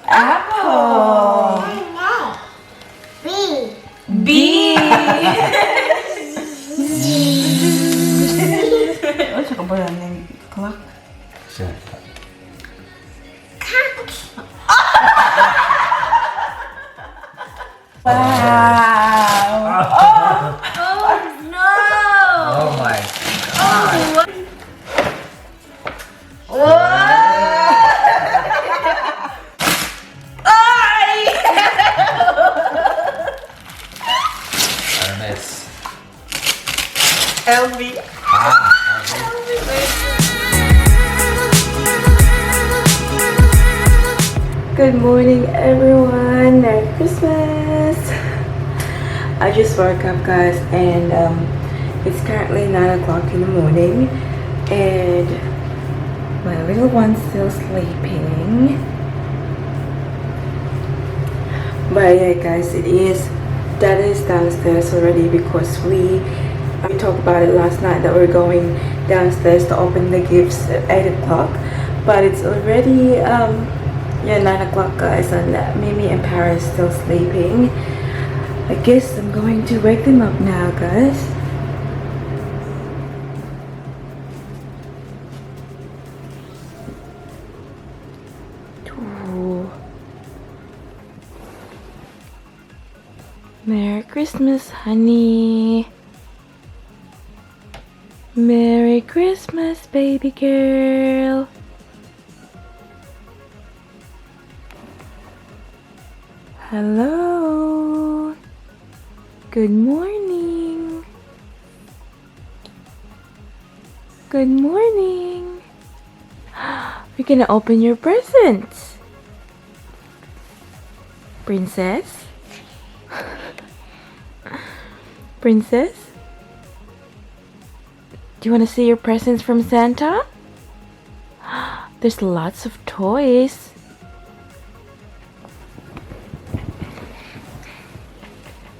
Apple. B. Oh, tsaka ba yan yung clock? Sure. Wow! Oh no! Oh my god. Hermes. LV. Good morning, everyone. Merry Christmas. I just woke up, guys, and it's currently 9 o'clock in the morning, and my little one's still sleeping. But yeah, guys, Dad is downstairs already because we talked about it last night that we're going downstairs to open the gifts at 8 o'clock. But it's already 9 o'clock, guys, and Mimi and Paris still sleeping. I guess I'm going to wake them up now, guys. Ooh. Merry Christmas, honey. Merry Christmas, baby girl. Hello. Good morning. Good morning. We're gonna open your presents. Princess? Princess? Do you want to see your presents from Santa? There's lots of toys.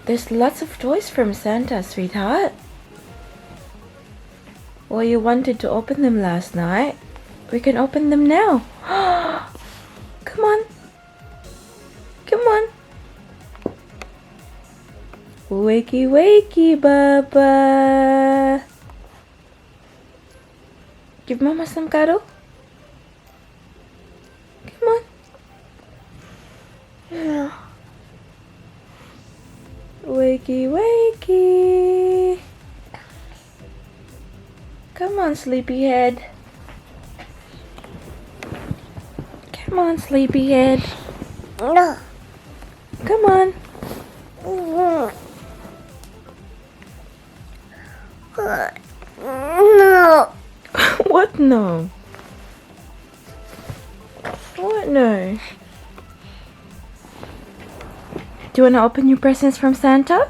There's lots of toys from Santa, sweetheart. Well, you wanted to open them last night. We can open them now. Come on. Come on. Wakey, wakey, Baba. Give Mama some cuddle. Come on. Yeah. Wakey, wakey. Come on, sleepyhead. Come on, sleepyhead. No. Come on. No. What no? What no? Do you want to open your presents from Santa?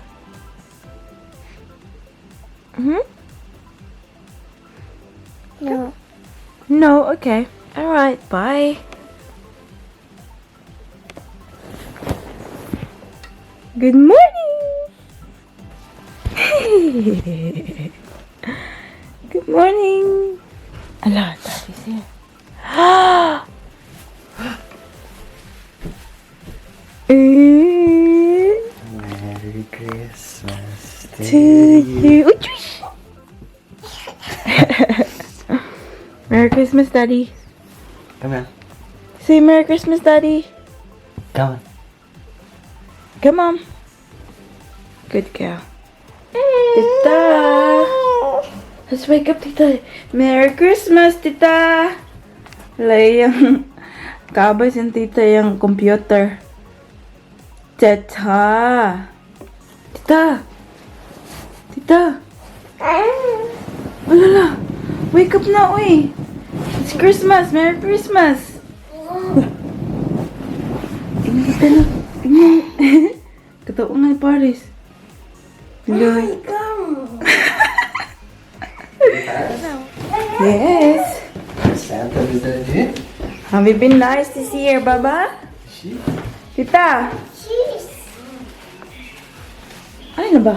No. No, okay. Alright, bye. Good morning! Good morning! Ala, Daddy's here. Merry Christmas To you. Uy, uy. Merry Christmas, Daddy. Come on. Say Merry Christmas, Daddy. Come on. Come on. Good girl. Tita. Let's wake up, Tita. Merry Christmas, Tita. Lay yung kabay si Tita yung computer. Tita. Tita. Tita. Alala. Wake up na, uy. It's Christmas. Merry Christmas. Tingnan kita na. Tingnan. Katawa nga ni Paris. Hello. Yes. Santa is there. Have you been nice this year, Baba? She? Tita. Cheese. Ay na ba?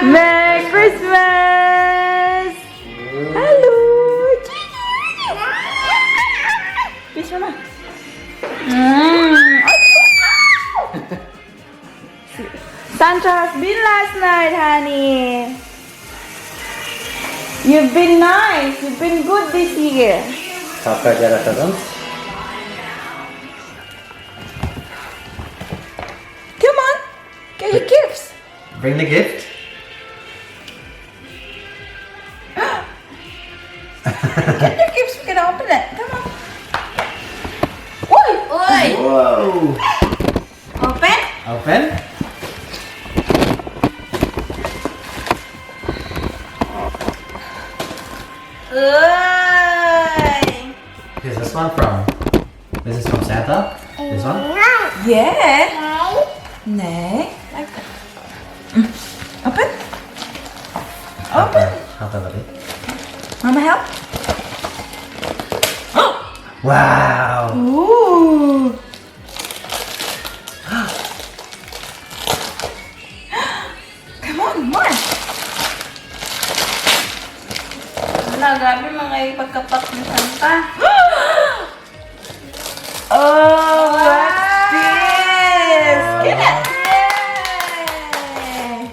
Merry Christmas! Santa has been last night, honey. You've been nice. You've been good this year. Papa jara turun. Come on. Get your gifts. Bring the gift. Get your gifts. We're gonna open it. Come on. Oi! Oi! Whoa. Open. Open. Oi! Who's this one from? This is from Santa. This one. Yeah. Này. Nee. Like that. Open. Open. Help a little. Mama help. Wow. Ooh. Come on, more. Wala, grabe mga ipagkapak ni Santa. Oh, what's this? Get it. Yay.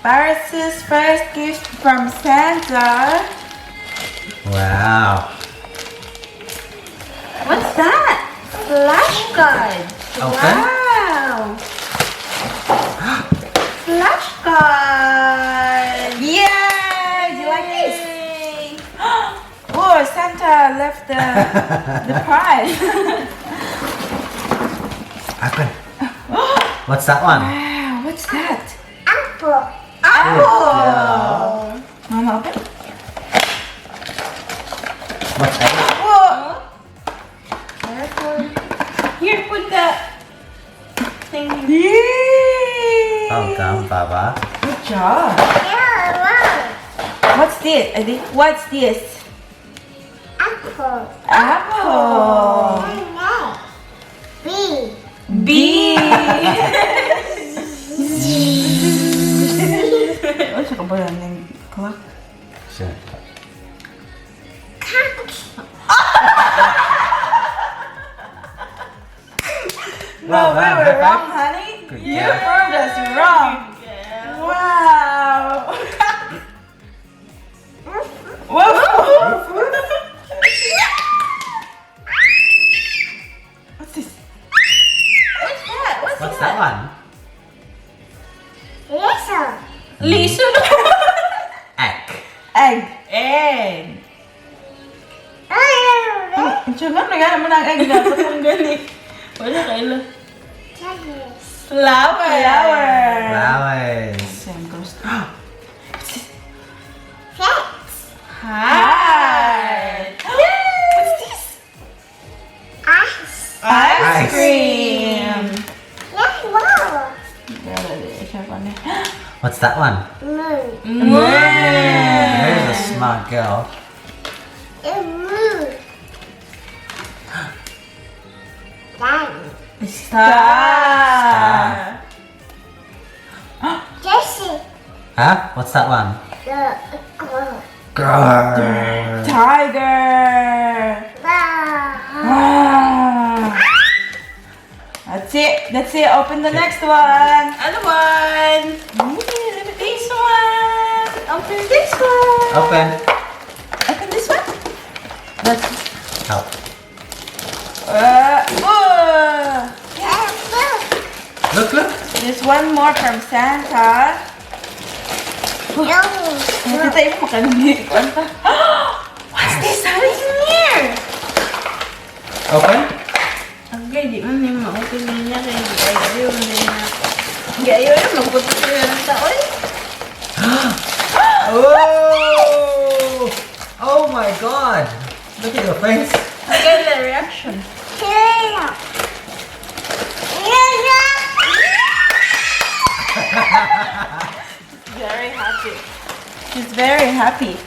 Paris's first gift from Santa. Wow. What's that? Flashcard. Open. Wow. Flashcard. Yay! Do you like this? Oh, Santa left the prize. Open. What's that one? Wow, what's that? Apple. Apple. Mama, open. What's that? Whoa. Here, put the thing. Yay! Well done, Baba. Good job. Yeah, wow. What's this? I think. What's this? Apple. Apple. B. B. What's the number ng clock? Sure. Cat. No, we Well done, were high wrong, five. honey. Good You job. proved us wrong. Wow. Woof, woof. What's this? What's that? What's that one? Listen. Liso. Egg. Egg. Egg. Jangan na mo ng egg dapat ang galing. Wala kayo. Flower. Flowers. Same goes. Cats. Heart. What's this? Ice. Ice cream. Yeah, wow. What's that one? Moon. There's a smart girl. A moon. Done. Star. Jessie. Huh? What's that one? The girl. Grrr. Tiger. Wow. Wow. That's it. That's it. Open the next one. Other one. Look at this one. Open this one. Open. Open this one. That's. Help. Oh. Look, look. There's one more from Santa. Nakita mo makanili. What's this? How is in here? Open. Okay, di man yung ma-open niya kaya di ayaw na. Di ayaw na magpunta sa ng taon. Oh! Oh my God! Look at your face. I get the reaction. Very happy. She's very happy.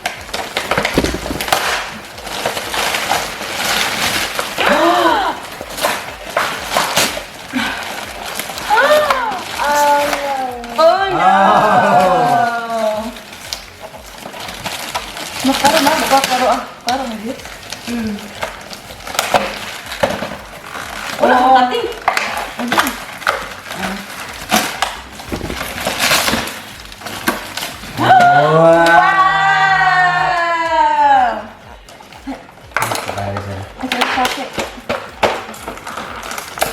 Oh no! Makaro na, makakaro ah. Parang higit. Wala kang kating. Wow! Surprising. Okay, stop it.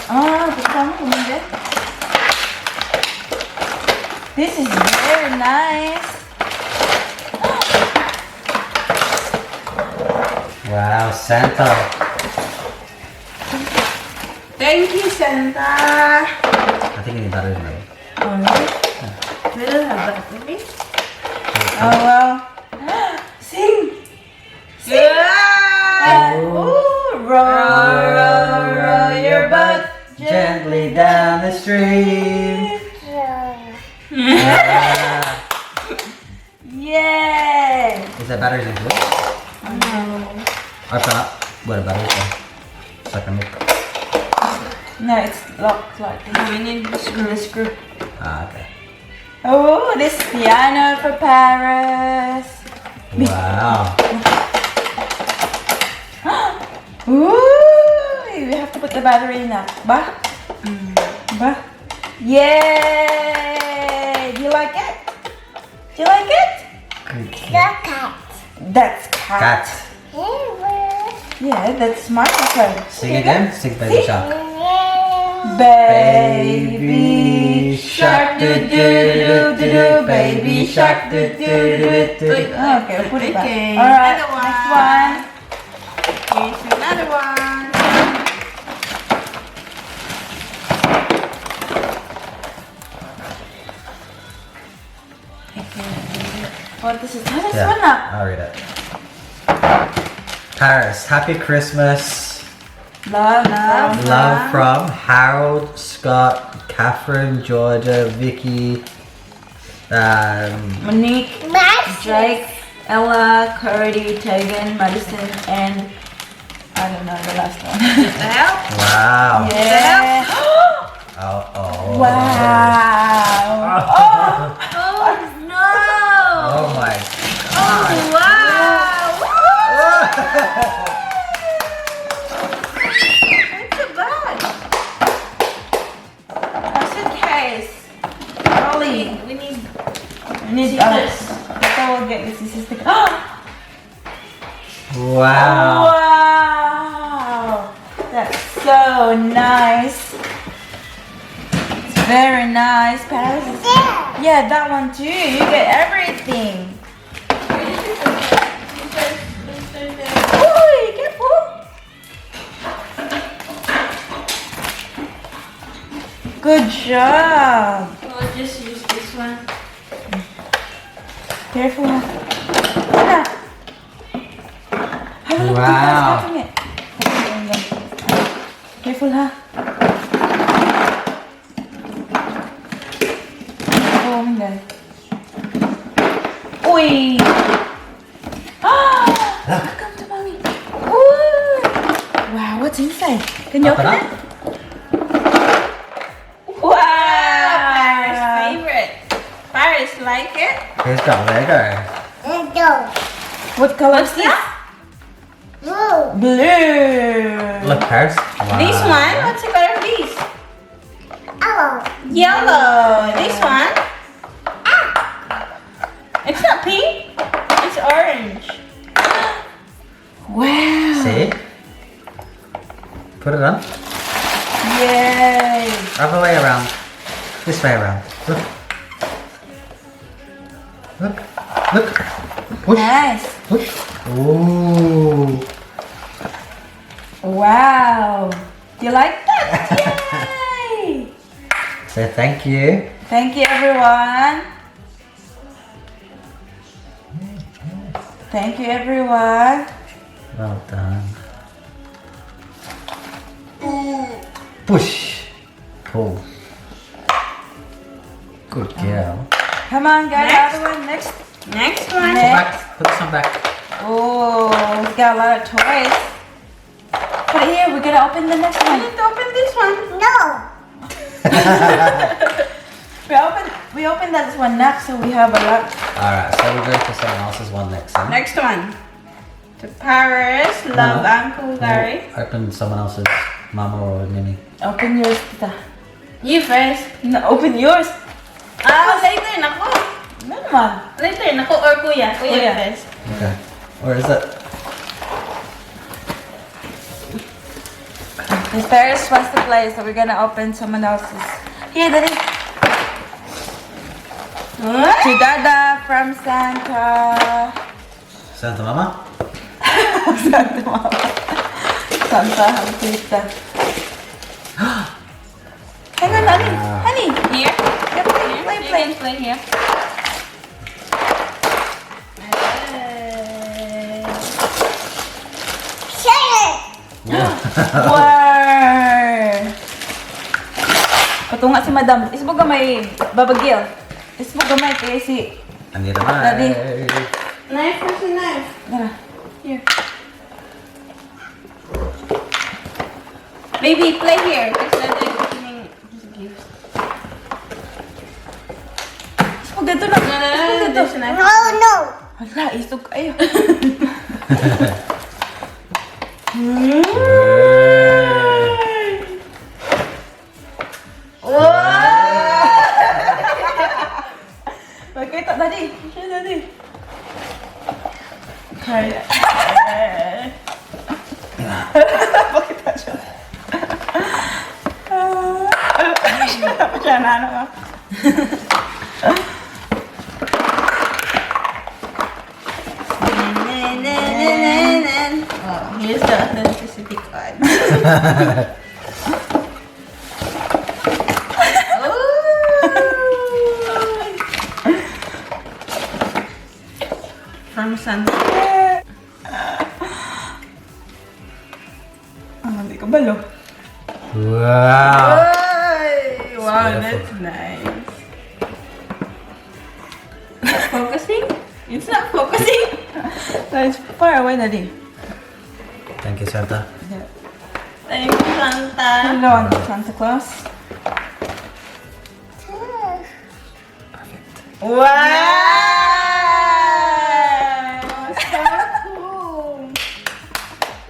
Oh, the camera in there. This is very nice. Wow, Santa. Thank you, Santa. I think you need batteries now. Oh, really? We don't have that, maybe? Oh, well. Sing! Yeah! Ooh, row, row, row your boat Gently down the stream. Yay! Is there batteries included? No. Open up where the batteries are. So I can look. No, it's locked like this. We need the screw. Ah, okay. Oh, this piano for Paris. Wow. Ooh, we have to put the battery in now. Bah? Bah? Yay! Do you like it? Do you like it? Look at. That's cat. Cat. Yeah, that's microphone. Sing again. Sing Baby Shark. Baby shark do do do do do. Baby shark do do do do. Okay, put it back. Okay, Alright, another next one. one. Here's another one. What this is? How does Yeah, one up? I'll read it. Paris, happy Christmas. Love. Love from Harold, Scott, Catherine, Georgia, Vicky, Monique, Jake, Ella, Cody, Tegan, Madison, and I don't know the last one. The help? wow. Yeah. Oh. Wow. Oh. Oh no! Oh my Oh wow! What's the bag? A suitcase. Rolly. We need We need scissors. Before we'll get this sticker. Wow. Wow. That's so nice. It's very nice. Paris is yeah, that one too. You get everything. Ooh, careful. Good job. We'll just use this one. Careful. Anna. Have a look. Wow. Cutting it. Careful, huh? Oh my god. Oi! Ah! Come to mommy. Ooh. Wow, what's inside? Can you Open open up. it? Wow! Paris' favorite. Paris like it? Here's got Lego. What color is this? Blue. Look, Paris. Wow. This one? What's the color of this? Yellow. This one? It's not pink. It's orange. Wow. See? Put it on. Yay. Other way around. This way around. Look. Look. Look. Push. Nice. Push. Ooh. Wow. Do you like that? Yay. Say thank you. Thank you, everyone. Thank you, everyone. Well done. Push. Pull. Good girl. Come on, guys. Next. Another one. Next. Next one. Next. Back. Put this one back. Oh, we've got a lot of toys. Put it here. We're gonna open the next I one. need to open this one. We opened that one next, so we have a lot. Alright, so we're going for someone else's one next. Then. Next one. To Paris. Love Uncle Gary. Open someone else's mama or Mimi. Open yours, Tita. You first. No, open yours. Ah, later. Nako. No, no, man. Later, naku or kuya. Kuya. First. Okay. Where is it? His parents wants to play, so we're gonna open someone else's. Here, that is. What? To Dada from Santa. Santa Mama? Santa Mama. Santa Tita. Hang on, honey. Honey. Here? Yeah, play. You can play here. Wow! Patunga si Madam. Isbo gamay babagil. Isbo gamay kaya si Anita Mai. Daddy. Knife, where's the knife? Dara. Here. Baby, play here. Because that is opening his gift. Isbo dito na. No, Isbo dito. there's a knife. No. Hala, isog kayo. Magkita, Daddy. Siya, Daddy. Kaya. Pakita siya. Dapat siya na ano ka. Oh, here's the authenticity card. From Santa. Hindi ka balo. Wow. Wow, beautiful. that's nice. Focusing? It's not focusing. It's far away, Daddy. Thank you, Santa. Thank you, Santa. Hello, Santa Claus. Wow! So cool.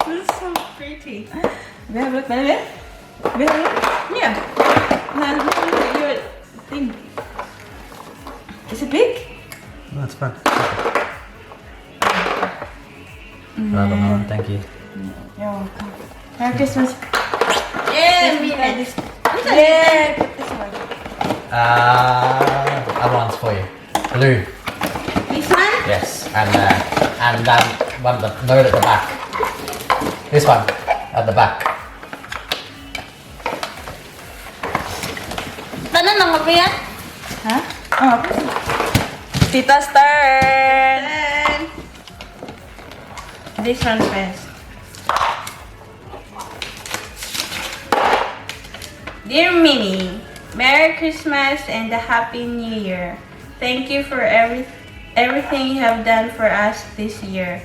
This is so pretty. Wait, look, Daddy. Wait, look. Yeah. Now look at your thing. Is it big? Oh, that's fun. Thank you. You're welcome. Merry Christmas. Yeah, Yeah, this. What's Yeah, put this one. Other one's for you. Blue. This one? Yes. And one the note at the back. This one at the back. Tanan lang mo yan? Huh? Oh, Tita's turn. Then, this one first. Dear Minnie, Merry Christmas and a Happy New Year. Thank you for everything you have done for us this year.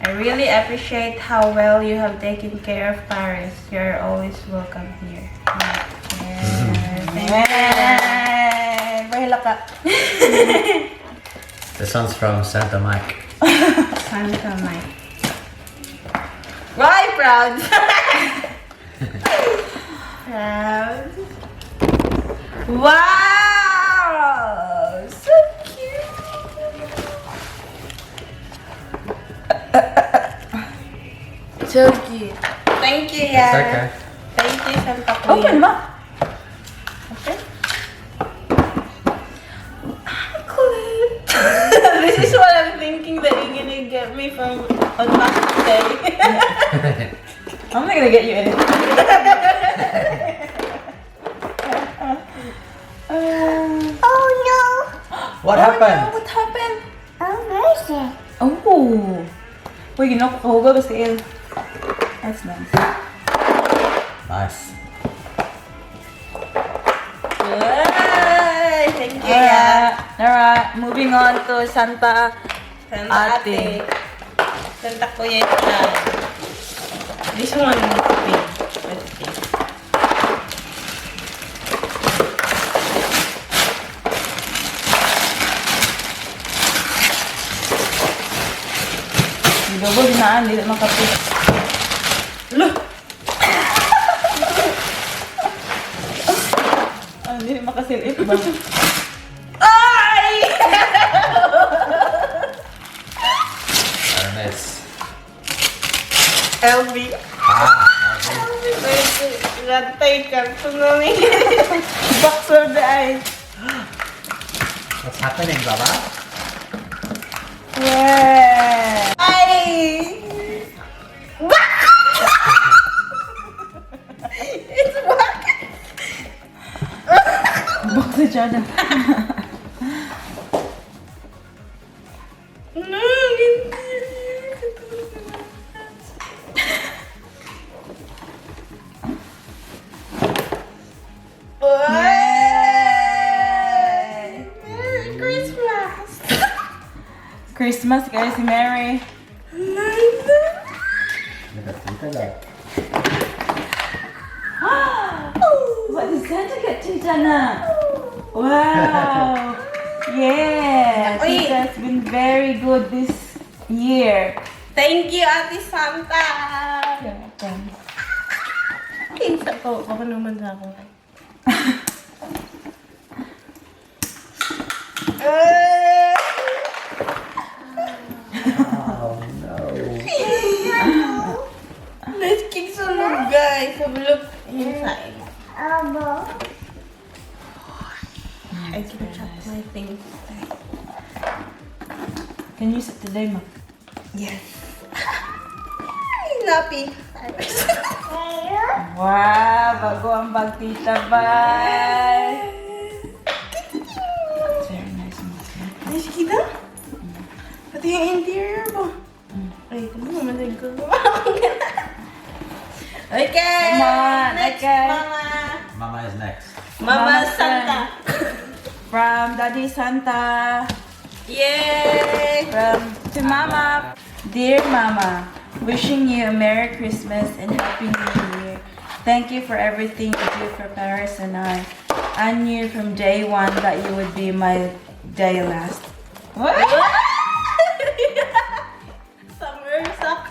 I really appreciate how well you have taken care of Paris. You are always welcome here. Yay! Bahila ka. This one's from Santa Mike. Santa Mike. Why proud? Proud. Wow! So cute. So cute. Thank you, It's yeah. okay. Thank you, Santa Kuya. Open ba? Okay. This is what I'm thinking that you're gonna get me from on Mother's Day. I'm not gonna get you anything. Oh no. What Oh, happened? no, what happened? Oh, where's it? Oh. Wait, you know, kahuga ba si El? That's nice. Nice. Yay! Thank you, yeah. Alright, moving on to Santa Santa Ate. Ate. Santa Kuya. This one is big. Let's see. Double na, hindi na makapit. Look! Hindi na makasilip ba? Ay! makeup. Tsunami. Box of the eyes. What's happening, Baba? Yeah. Ay! It's what? Baksa dyan. No, hindi. Yay! Merry Christmas! Christmas, guys. Merry. Nagkakita lang. What is Santa get Tita na? Wow! Yeah! Uy! Tita's been very good this year. Thank you, Ate Santa! Yeah. Kinsa ko. Baka naman sa ako. Oh no. Let's kick some more, guys. Have a look inside. I can check my things. Can you sit today, Ma? Yes. Nappy. Wow! Bago ang bag, Tita. Bye! It's very nice, Ma. Nice kita? Pati yung interior mo. Ay, ito mo, malag ko. Okay! Come on, Next, okay. Mama. Mama is next. Mama Mama Santa. From Daddy Santa. Yay! To Mama. Dear Mama, wishing you a Merry Christmas and Happy New Year. Thank you for everything you do for Paris and I. I knew from day one that you would be my day last. What? Summer sock.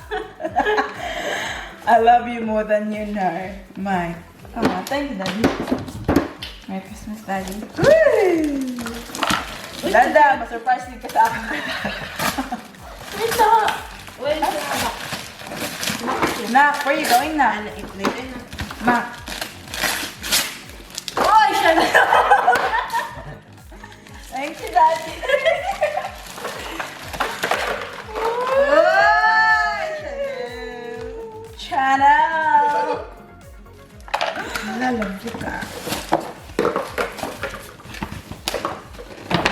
I love you more than you know. Mike. Come on, thank you, Daddy. Merry Christmas, Daddy. Dada, ma-surprise din ka sa akin. Ito. Wait, Nak, where you going na? ano, i-play na. Ma. Oy, siya na. Thank you, Daddy. Oy, Channel. Lalagyo ka.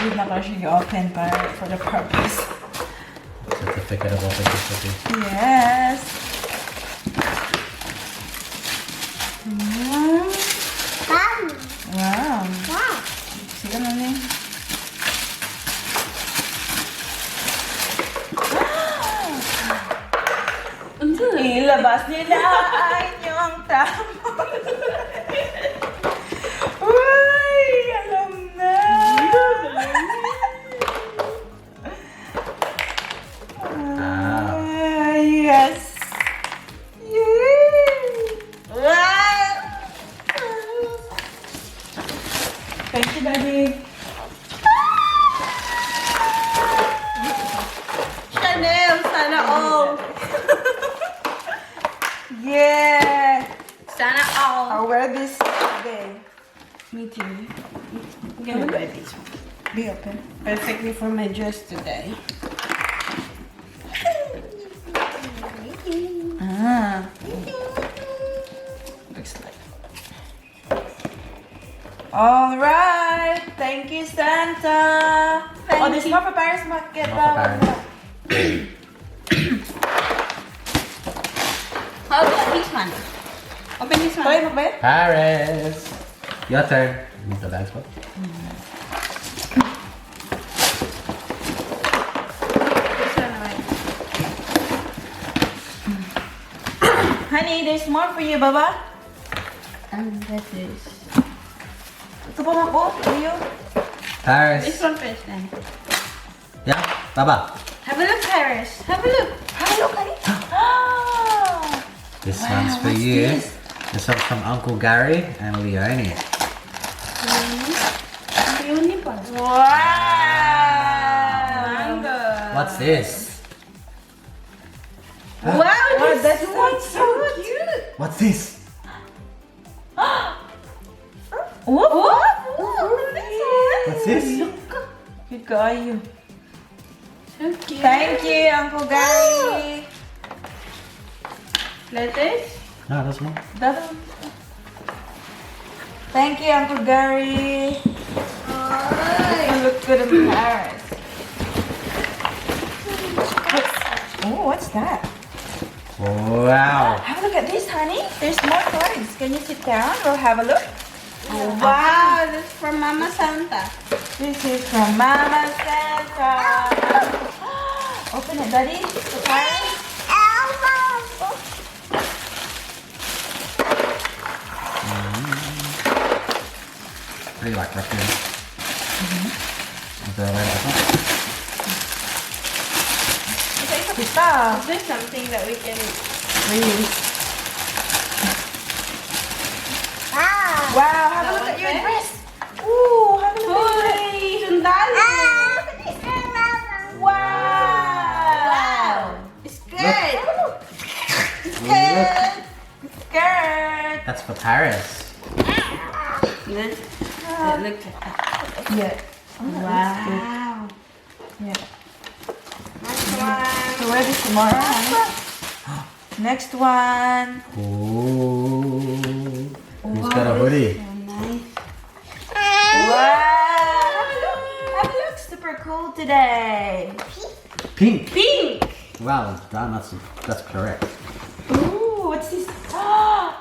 Hindi na ko siya i-open for the purpose. Certificate of authenticity. Yes. Wow. Sige na rin. Ilabas nila ay inyong tamo. Uy, alam na. Yes. Wow! Thank you, Daddy. Chanel, sana all. Yeah. Sana all. I'll wear this today. Me too. I'm gonna wear this one. Be open. Perfectly for my dress today. Ah. Looks like. All right. Thank you, Santa. Oh, there's more for Paris Market. More for Paris. How about this one? Open this one. Try mo ba yun? Paris! Your turn. Move the bags, what? This one, right? Honey, there's more for you, Baba. And that is. Ito pa mo po. For you. Paris! This one first then. Yeah? Baba! Have a look, Paris. Have a look. Hello, honey. Ah. This Wow, one's for what's you. this? This one's from Uncle Gary and Leonie. Uniform. Wow. Mango. What's this? Wow, Wow, this that one's one's so cute. What's this? What? What's this? Good guy, you. So cute. Thank you, Uncle Gary. Lettuce. No, that's one. Thank you, Uncle Gary. You look good in Paris. What's that? Wow. Have a look at this, honey. There's more toys. Can you sit down or have a look? Oh, wow, this is from Mama Santa. This is from Mama Santa. Open it, Daddy. The Paris. Pretty like raccoon. Is that right? Pizza. Is there something that we can... Really? Wow, have a look at your dress. Ooh, have a look at your dress. Uy, sundalo. Wow. Skirt. Skirt. Skirt. That's for Paris. Look at that. Yeah. Wow. Yeah. Next one. So ready tomorrow, honey? Next one. Ooh. Who's got a hoodie? So nice. Wow. Have a look. Super cool today. Pink. Pink. Well done. That's correct. Ooh, what's this? Wow.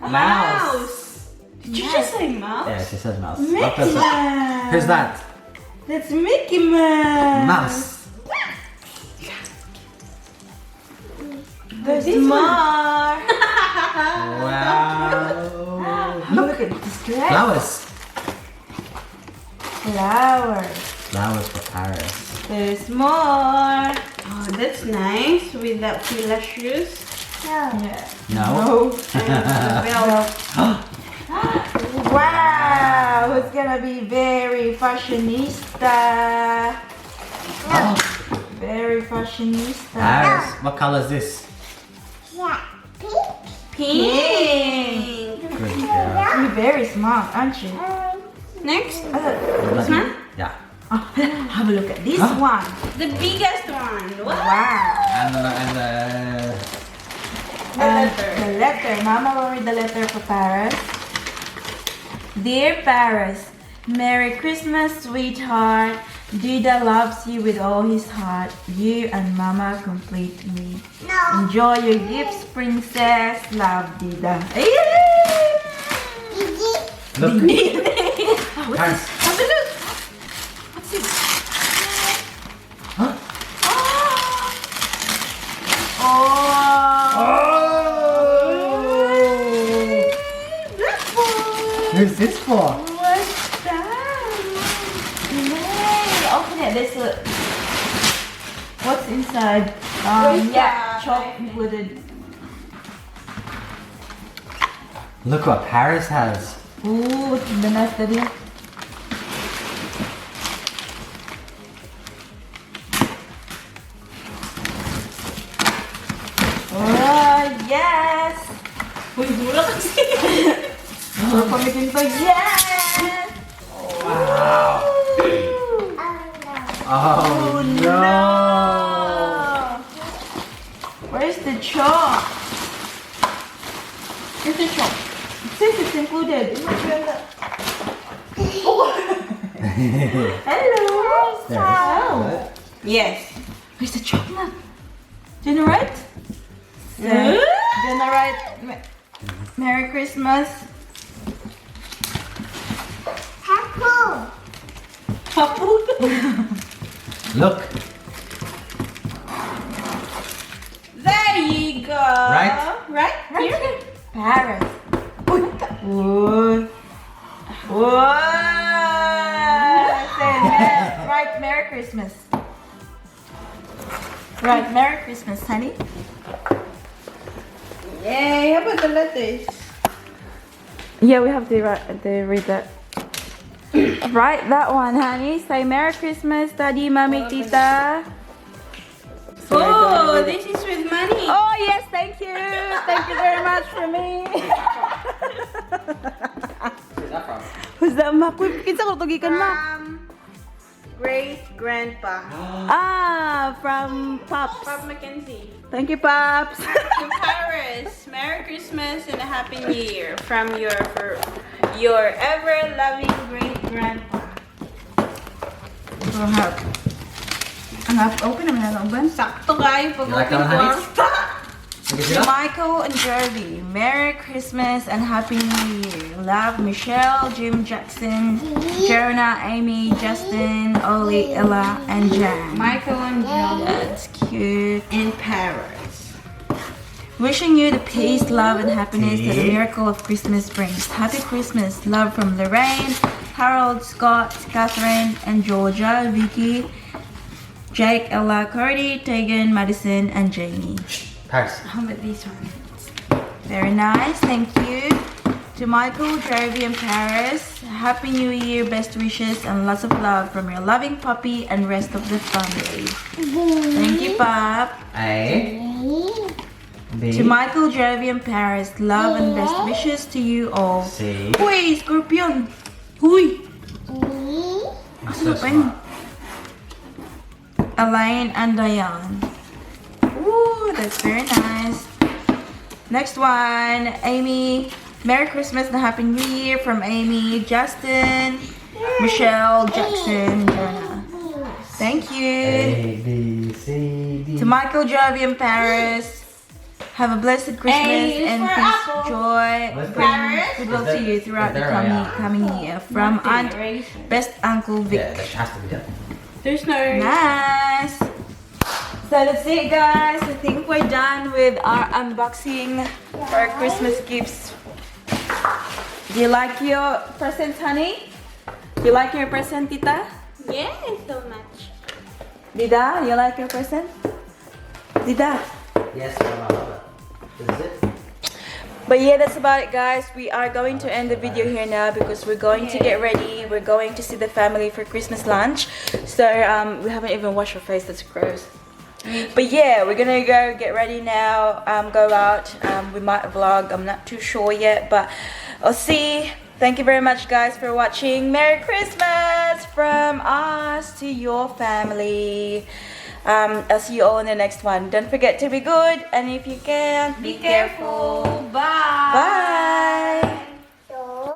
Mouse. Did you just say mouse? Yeah, she says mouse. Mickey What does it- Mouse. Who's that? That's Mickey Mouse. Mouse. There's more. Wow. Look at this dress. Flowers. Flowers. Flowers for Paris. There's more. Oh, that's nice with that Fila shoes. Yeah. No. Well, wow, it's gonna be very fashionista. Oh, Very fashionista. Paris. What color is this? Pink. Good girl. You're very smart, aren't you? Next, This one? Yeah. Have a look at this Huh? one. the biggest one. Wow. Wow. And And the letter. Mama will read the letter for Paris. Dear Paris, Merry Christmas, sweetheart. Dida loves you with all his heart. You and Mama complete me. Enjoy your gifts, princess. Love, Dida. look. Paris. Have a look. What's this? Huh? Oh. Who's this for? What's that? Yay! Open it. There's a. What's inside? What's Yeah, that? chalk included. Look what Paris has. Ooh, the nice tadi. Oh, yes! Uy, mula kasi. We're pamitin to, yes! Wow. Oh no. Where's the chalk? Where's the chalk? It says it's included. Hello! There's Yes. Where's the chocolate? Didn't write? Didn't write Merry Christmas. Look. There you go. Right? Right? Here. Paris. Whoa. Whoa. Say right, Merry Christmas. Right, Merry Christmas, honey. Yay, how about the letters? Yeah, we have to read that. Write that one, honey. Say Merry Christmas, Daddy, Mommy, Tita. Oh, this is with money. Oh yes, thank you. Thank you very much for me. Where's that from? Who's that, Mak? Kinsa ko tugikan, Mak? From great grandpa, From Pops. Pop Mackenzie. Thank you, Pops. To Paris, Merry Christmas and a Happy New Year from your ever loving great grandpa. Open naman na lang, Sakto kayo pag You like that one, open honey? ko. To Michael and Jervy, Merry Christmas and Happy New Year. Love, Michelle, Jim Jackson, Jerna, Amy, Justin, Oli, Ella, and Jan. Michael and Jill That's cute. in Paris. Wishing you the peace, love, and happiness that the miracle of Christmas brings. Happy Christmas. Love from Lorraine, Harold, Scott, Catherine, and Georgia, Vicky, Jake, Ella, Cody, Tegan, Madison, and Jamie. Paris. How about these ones? Very nice, thank you. To Michael, Jervy, and Paris, Happy New Year, best wishes, and lots of love from your loving puppy and rest of the family. Thank you, Pop. A. B. To Michael, Jervy, and Paris, love and best wishes to you all. C. Uy, Scorpion! Huy! It's so Ano pa yun? smart. Elaine and Diane. Ooh, that's very nice. Next one, Amy. Merry Christmas and Happy New Year from Amy, Justin, Michelle, Jackson, Jonah. Thank you. A, B, C, D. To Michael, Jervy, and Paris, have a blessed Christmas A is and for peace, apple. joy, What's bring Paris? goodwill Is that- to you throughout is the there a- coming year. From Aunt, Generation. best Uncle Vic. Yeah, that has to be done. There's no. Nice. So that's it, guys. I think we're done with our unboxing for our Christmas gifts. Do you like your presents, honey? Do you like your present, Tita? Yes, so much. Dida, do you like your present? Dida. Yes, Mama. This is it. But yeah, that's about it, guys. We are going to end the video here now because we're going to get ready. We're going to see the family for Christmas lunch. So we haven't even washed our face. That's gross. But yeah, we're gonna go get ready now. Go out. We might vlog. I'm not too sure yet, but I'll see. Thank you very much, guys, for watching. Merry Christmas from us to your family. I'll see you all in the next one. Don't forget to be good, and if you can, Be careful.